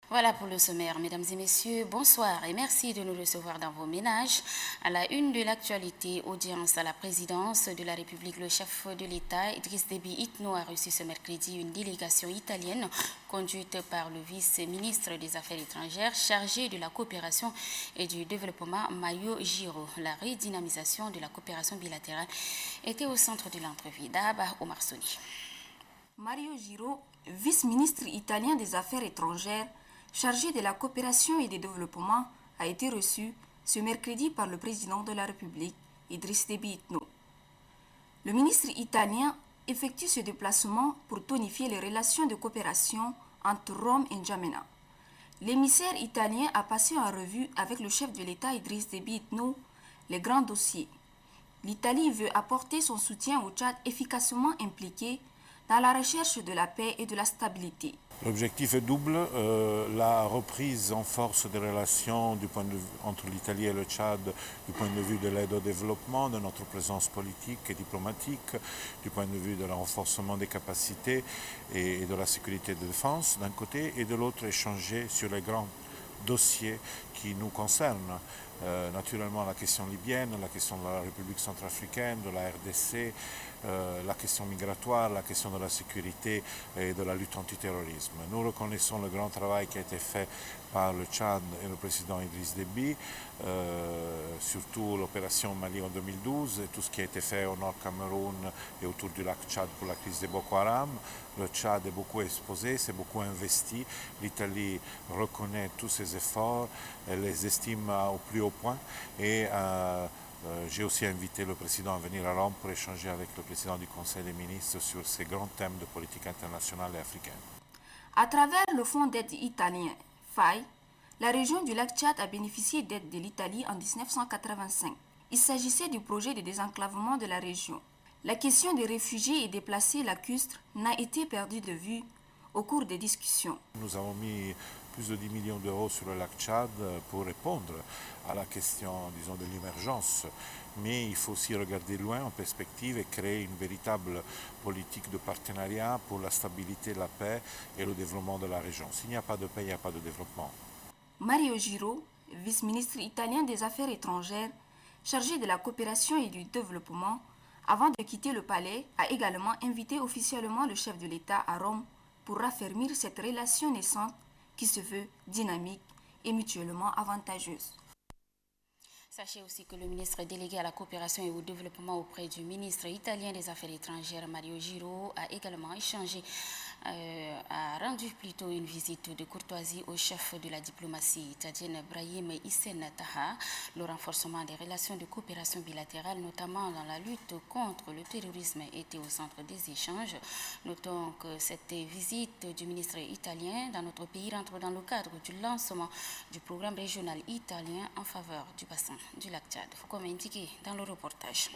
Voilà pour le sommaire, mesdames et messieurs, bonsoir et merci de nous recevoir dans vos ménages. À la une de l'actualité, audience à la présidence de la République, le chef de l'État, Idriss Déby Itno, a reçu ce mercredi une délégation italienne conduite par le vice-ministre des Affaires étrangères chargé de la coopération et du développement, Mario Giro. La redynamisation de la coopération bilatérale était au centre de l'entrevue. D'Abba Omar Soni. Mario Giro, vice-ministre italien des Affaires étrangères, chargé de la coopération et du développement, a été reçu ce mercredi par le président de la République, Idriss Déby Itno. Le ministre italien effectue ce déplacement pour tonifier les relations de coopération entre Rome et N'Djamena. L'émissaire italien a passé en revue avec le chef de l'État Idriss Déby Itno les grands dossiers. L'Italie veut apporter son soutien au Tchad efficacement impliqué dans la recherche de la paix et de la stabilité. L'objectif est double, la reprise en force des relations entre l'Italie et le Tchad du point de vue de l'aide au développement, de notre présence politique et diplomatique, du point de vue de renforcement des capacités et de la sécurité de défense d'un côté, et de l'autre échanger sur les grands dossiers qui nous concernent. Naturellement la question libyenne, la question de la République centrafricaine, de la RDC, la question migratoire, la question de la sécurité et de la lutte antiterrorisme. Nous reconnaissons le grand travail qui a été fait par le Tchad et le président Idriss Déby, surtout l'opération Mali en 2012 et tout ce qui a été fait au Nord Cameroun et autour du lac Tchad pour la crise de Boko Haram. Le Tchad est beaucoup exposé, s'est beaucoup investi. L'Italie reconnaît tous ces efforts, elle les estime au plus haut point et j'ai aussi invité le président à venir à Rome pour échanger avec le président du Conseil des ministres sur ces grands thèmes de politique internationale et africaine. À travers le fonds d'aide italien FAI, la région du lac Tchad a bénéficié d'aide de l'Italie en 1985. Il s'agissait du projet de désenclavement de la région. La question des réfugiés et déplacés lacustres n'a été perdue de vue au cours des discussions. Nous avons mis plus de 10 millions d'euros sur le lac Tchad pour répondre à la question, disons, de l'émergence. Mais il faut aussi regarder loin en perspective et créer une véritable politique de partenariat pour la stabilité, la paix et le développement de la région. S'il n'y a pas de paix, il n'y a pas de développement. Mario Giro, vice-ministre italien des Affaires étrangères, chargé de la coopération et du développement, avant de quitter le palais, a également invité officiellement le chef de l'État à Rome pour raffermir cette relation naissante qui se veut dynamique et mutuellement avantageuse. Sachez aussi que le ministre délégué à la coopération et au développement auprès du ministre italien des Affaires étrangères, Mario Giro, a également a rendu plutôt une visite de courtoisie au chef de la diplomatie italienne, Brahim Hissène Taha. Le renforcement des relations de coopération bilatérale, notamment dans la lutte contre le terrorisme, était au centre des échanges. Notons que cette visite du ministre italien dans notre pays rentre dans le cadre du lancement du programme régional italien en faveur du bassin du lac Tchad. Faut comme indiqué dans le reportage.